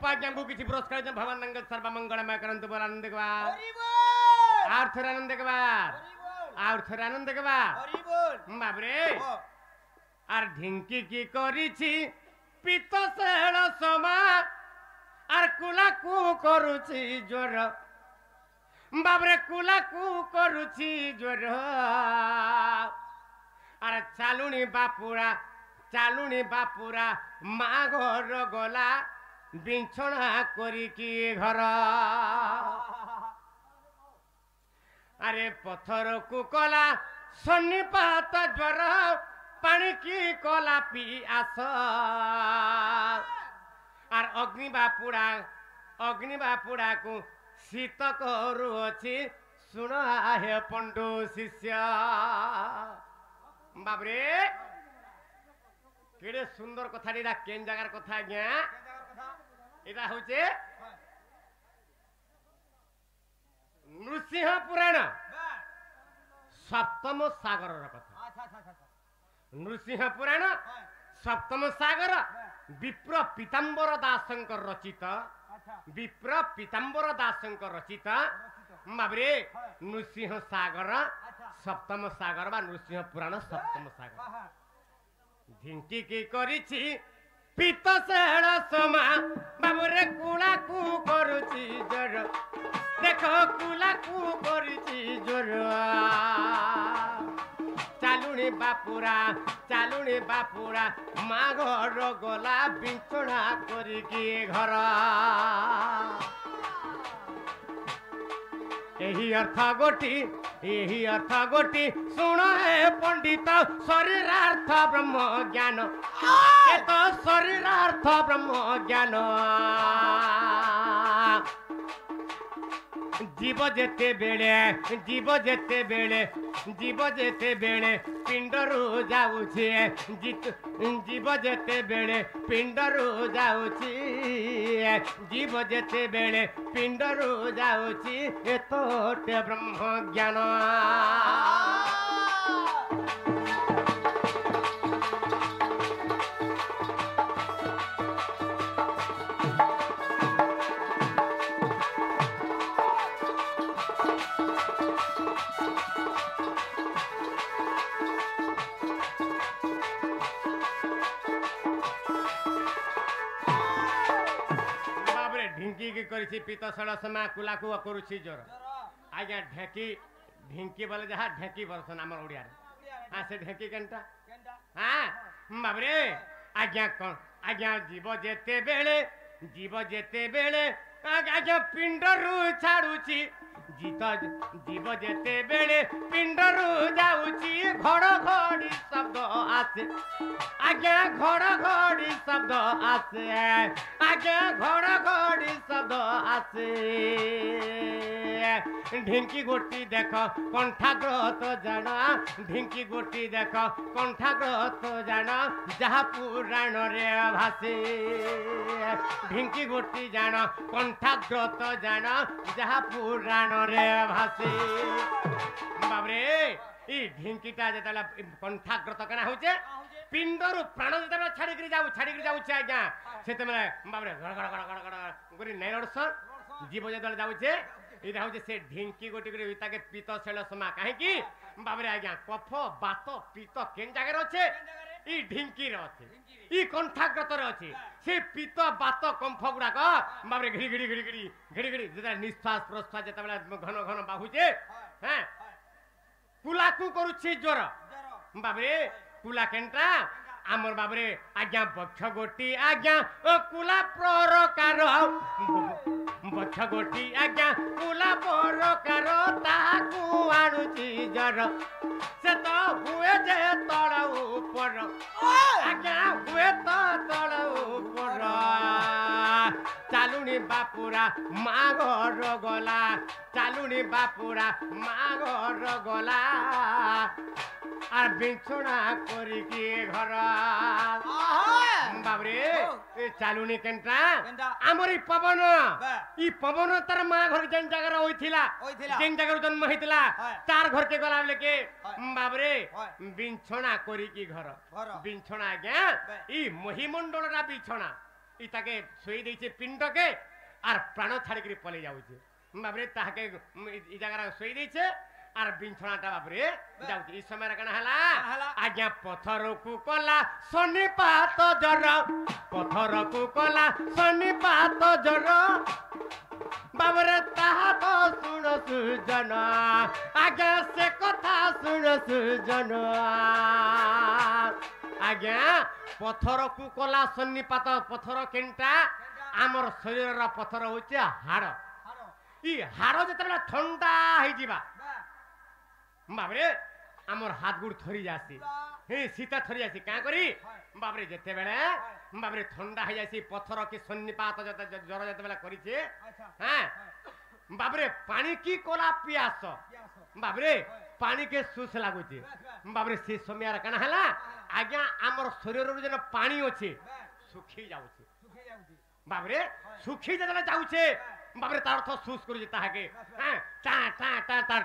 उपाज्ञांगु किसी पुरस्कार जन भगवान नंग सर्व मंगलमय करंतु बोल आनंद के बाद हरि बोल और थोड़ा आनंद के बाद हरि बोल और थोड़ा आनंद के बाद हरि बोल बाबरे ओ আর ঢিঙ্কি কি করিছি পিত সেড় সমা আর কুলাকু করুছি জ্বর বাবরে কুলাকু করুছি জ্বর আর চালুনি বাপুরা মা ঘর গলা বিছনা করিকি ঘর আরে পথরকু কলা সন্নিপাত জ্বর पानी की कला पी आस और अग्नि बापुड़ा को शीत करुअछि सुन हे पंडु शिष्य बाबरे केड़े सुंदर कथा एटा केन जगार कथा आज्ञा एटा होचे नृसिंह पुराण सप्तम सागर कथा नृसिंह पुराण सप्तम सागर विप्र पीताम्बर दासंकर रचित बाबरे नृसिंह सागर सप्तम सागर बा नृसिंह पुराण सप्तम सागर ढिंकी की करिछि पीत सेड़ समा बाबरे कुला कु करुछि जोर देखो कुला कु करिछि जोर चालुनी बापुरा माँ घर गला बिछना करिकी घर यही अर्थ गोटी सुन हे पंडित शरीरार्थ ब्रह्म ज्ञान ये तो शरीरार्थ ब्रह्म ज्ञान जीव जेते बेले पिंडरू जाउछि जीव जेते बेले पिंडरू जाउछि जीव जेते बेले पिंडरू जाउछि एतोटे ब्रह्म ज्ञान पीत सड़ समा कुला को करुछि जोर आज्ञा ढेंकी बोले जहा ढेंकी बरसन आम ओडिया हाँ से ढेंकी केनटा हाँ बाबरे आज्ञा कौन आज्ञा जीव जेते बेले आज्ञा पिंडरू छाड़ुछि जीव जेते बेले पिंडरू जाउछि घड़ी शब्द आसे आज्ञा घड़ी शब्द आसे आज्ञा घड़ी शब्द आसे ढिंकी गोटी देख कंठाग्रत जाना ढिंकी गोटी देख कंठाग्रत जाना जहा पुराण रे भासे ढिंकी गोटी जाना कंठाग्रत जाना जहा पुराण रे भासे बाबरे ई ढिंकीटा जेतला कंठाग्रत कना होचे पिंडरू प्राण जेतला छाड़ी जाऊ आज्ञा सेते माने बाबरे गड़ गड़ गड़ गड़ गड़ी नै रडसन जीव जेतला जाउचे इटा हूँ से ढिंकी गोटी ताके पीत शेल समा कहीं बाबरे आज्ञा कफ बात पीत केन जगह अच्छे ई ढिंकी अच्छे ई कंठाग्रत अच्छे से पीत बात कंफ गुड़ाक बाबरे घिड़ी घिड़ी घिड़ी घिड़ी घिड़ी घिड़ी जो निश्वास प्रश्वास जो घन घन बाहुचे हाँ कुलाकू करुच्छे ज्वर बाबरे कुला केनटा आमर बाबरे आज्ञा बक्ष गोटी आज्ञा कुला प्रकार बक्ष गोटी आज्ञा कुला प्रकार ताकू आणुची जर से तो हुए जे तळ ऊपर आज्ञा हुए तो तळ ऊपर चालुनी बापुरा माघर गला चालुनी बापुरा माघर गला আর বিছনা করি কি ঘর বাবরে চালুনি কেনটা আমরি পবন ই পবন তার মা ঘর যেন জায়গা হইছিলা যেন জায়গা জন্ম হইছিলা তার ঘর কে গলা বলে কে বাবরে বিছনা করি কি ঘর বিছনা আজ্ঞা ই মহিমণ্ডলরা বিছনা इताके सोई देइछे पिंड के आर प्राण छाड़ी करी पले जाउछे बाबरे ताके इ जगह सोई देइछे आर बिंछणाटा बाबरे जाउछे इ समय रे कना हला आज्ञा पत्थर को कला सन्निपात जर पत्थर को कला सन्निपात जर बाबरे ताहा तो सुन सुजन आज्ञा से कथा सुन सुजन आज्ञा पत्थर को कला सन्निपात पत्थर केनटा आमर शरीर रा पत्थर होचे हाड़ ई हाड़ जतबेला ठंडा होई जिबा बाबरे आमर हाथ गुड़ थरी जासी हे सीता थरी जासी का करी बाबरे जते बेले बाबरे ठंडा हो जासी पत्थर के सन्निपात जर जते बेला करिছে हां बाबरे पानी की कोला पियास बाबरे पानी के सुस लागुचे बाबरे से समय कना हला आज्ञा आमर शरीर रो जन पानी अछि सुखी जाउছে बाबरे सुखी जतला जाउছে बाबरे तार अर्थ सुस करू ताहाके हां टा टा टा टा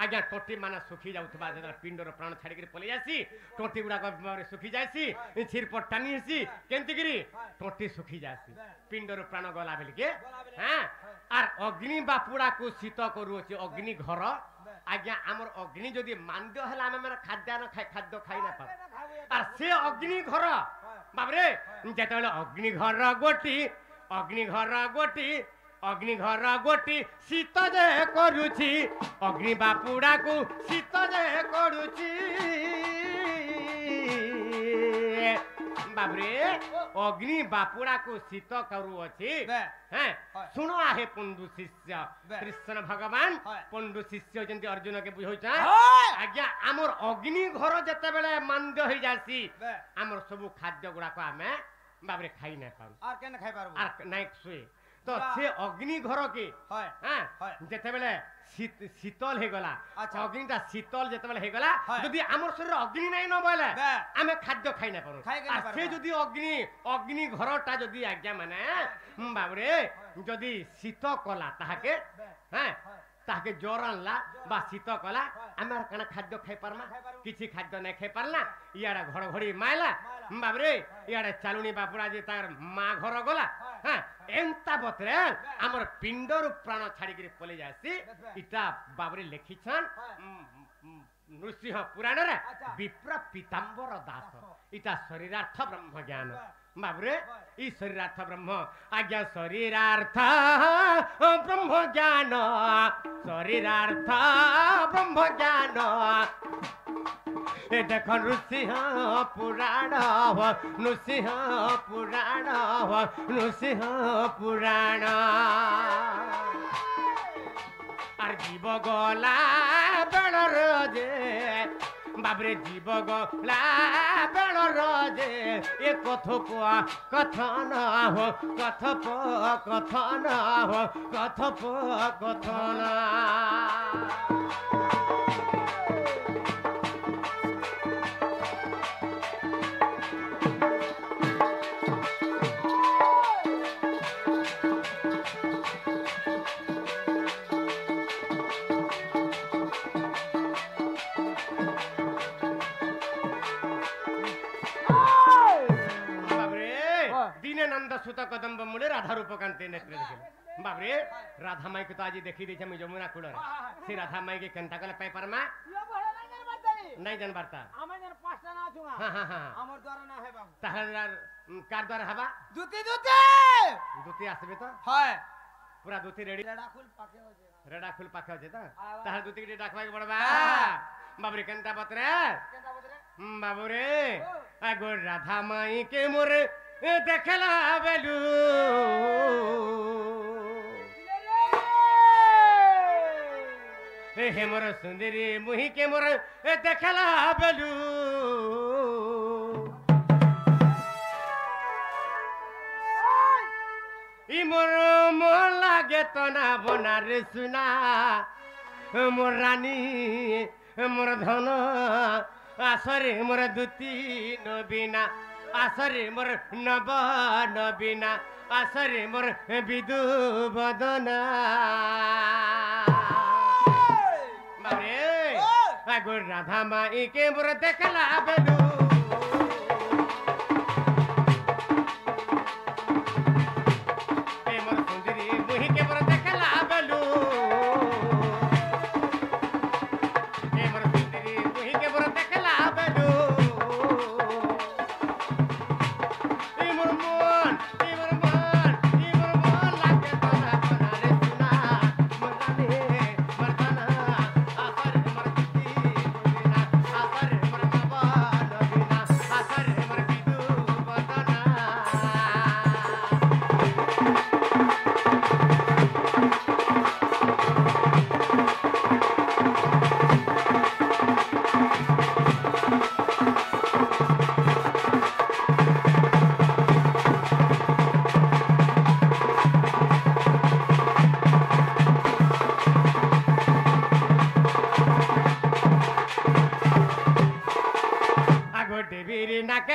आज्ञा टोटी माने सुखी जाउथबा जतला पिंडर प्राण छाड़ी के पले जासी टोटी गुडा बाबरे सुखी जासी छिर पट्टानी हसी केंति गिरी टोटी सुखी जासी पिंडर प्राण गला बेल के हां आर अग्नि बापुडा को शीत करू अछि अग्नि घर आज्ञा हमर अग्नि जदि मांद्य हला हम मेरा खाद्य खाई ना पा आर से अग्नि घर बाबरे जतले अग्नि घर गोटी शीत जे करूची अग्नि बापुडा को शीत जे करूची बाबरे अग्नि बापुडा को शीत करू अछि हैं सुनो आहे पंडु शिष्य कृष्ण भगवान पंडु शिष्य जंती अर्जुन के बुझौचा आज्ञा हमर अग्नि घर जते बेले मांद्य होई जासी हमर सब खाद्य गुडा को हमें बाबरे खाई ना पाऊ आर केन खाई पारबो आर नाइ सुए तो से अग्नि घर के हां जते बेले शीतल हे गला अग्निटा शीतल जते बेले हे गला यदि हमर शरीर अग्नि नै न बोले हमें खाद्य खाई ना पारू आ से यदि अग्नि घरटा यदि आज्ञा माने बाबरे यदि शीत कला ताहाके हां ताके जोर आनला बा शीत कला आमार कना खाद्य खाई पारमा किछि खाद्य नै खाई पारला इयाडा घड़घड़ी मायला बाबरे इयाडा चालुनी बापुडा जे तार मां घर गला हां एंता बतरे हमर पिंडर प्राण छाड़ी के पले जासी इटा बाबरे लेखिछन नृसिंह पुराण रे विप्र पीतांबर दास इटा शरीरार्थ ब्रह्म ज्ञान बाबरे ई शरीरार्थ ब्रह्म आज्ञा शरीरार्थ ब्रह्म ज्ञान शरीरार्थ ब्रह्म ज्ञान ए देखो नृसिंह पुराण नृसिंह पुराण आर जीव गला बेलर जे बाबरे जीव गला बेलर जे ए कथन हो कथन सुत कदम्ब मुड़े राधा रूप कांते नेत्र देखले बाबरे राधा माई के तो आज देखी दै छै जमुना कुड़र से राधा माई के कंता कले पाई परमा यो बड़ा नहीं नहीं जान बात जान बारता हमें जन पांचटा ना छुआ हां हमर द्वारा ना है बाबू तहर कार द्वारा हवा दुती आसबे तो हाय पूरा दुती रेडी रेडा खुल पाके हो जे त तहर दुती के डाकवा के बड़बा बाबरे कंता बतरे बाबूरे आगो राधा माई के मोर देखला बेलू हे मोर सुंदरी मुही के मोर देखला बेलू ई मोर मोर लागे तो ना बना रे सुना मोर रानी मोर धन आसरे मोर दुती नबीना आसरे मोर नब नबीना आसरे मोर विदु बदना बाबरे आगो राधा माई के मोर देखला बेलू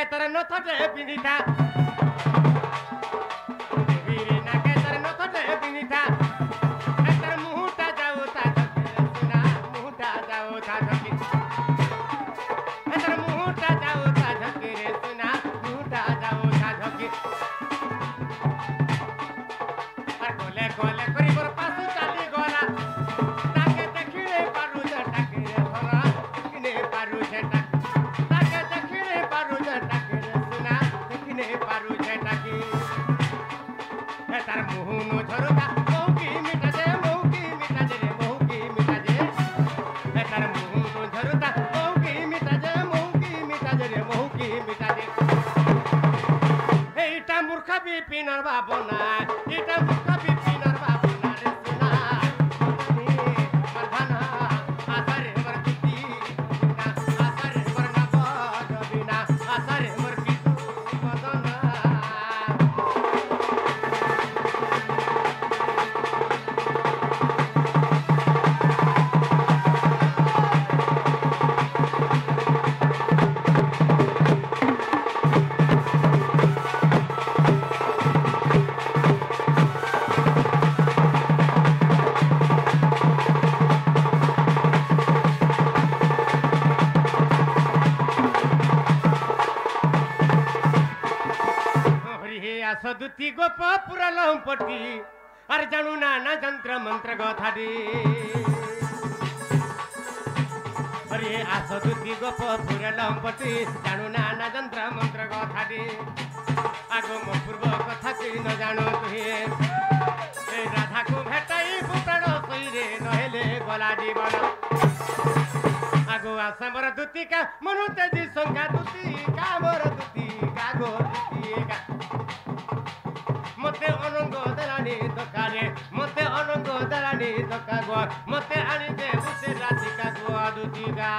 नाके तर नथटे पिंधिथा देवीरे नाके तर नथटे पिंधिथा तर मुहटा जाऊ ता धके सुना मुहटा जाऊ ता धके तर मुहटा जाऊ ता धके रे सुना मुहटा जाऊ ता धके আর কোলে কোলে করি বর পাশু চালি গলা তাকে দেখিলে পারু জটাকে রে ধরা দেখিলে পারু জটাকে তাকে দেখিলে পারু জটাকে রে সুনা দেখিলে পারু জটাকে এ তার মুহুনো ঝরতা মৌকি মিটা দে রে মৌকি মিটা দে এ তার মুহুনো ঝরতা মৌকি মিটা দে রে মৌকি মিটা দে এইটা মূর্খা বিপিনার ভাবনা এটা মূর্খা বিপিনার ভাবনা রে সুনা মদনী মরধানা আসারে মর কিতি না আসারে মর না বদবিনা আসারে মর কিতু মদনা सदुती गोप पुरा लंपटी अरे जाणू ना ना जंत्र मंत्र गथाडी अरे आसदुती गोप पुरा लंपटी जाणू ना ना जंत्र मंत्र गथाडी आगो मो पूर्व कथा की न जानो तुहे ए राधा को भेटाई पुराण सईरे नहेले गला जीवन आगो आसमर दुती का मनु तेजी संख्या दुती का मोर दुती का गो दुती का मते अनंग दलानी दकारे मते अनंग दलानी दका गो मते आनी दे बुते राती का गो दुती गा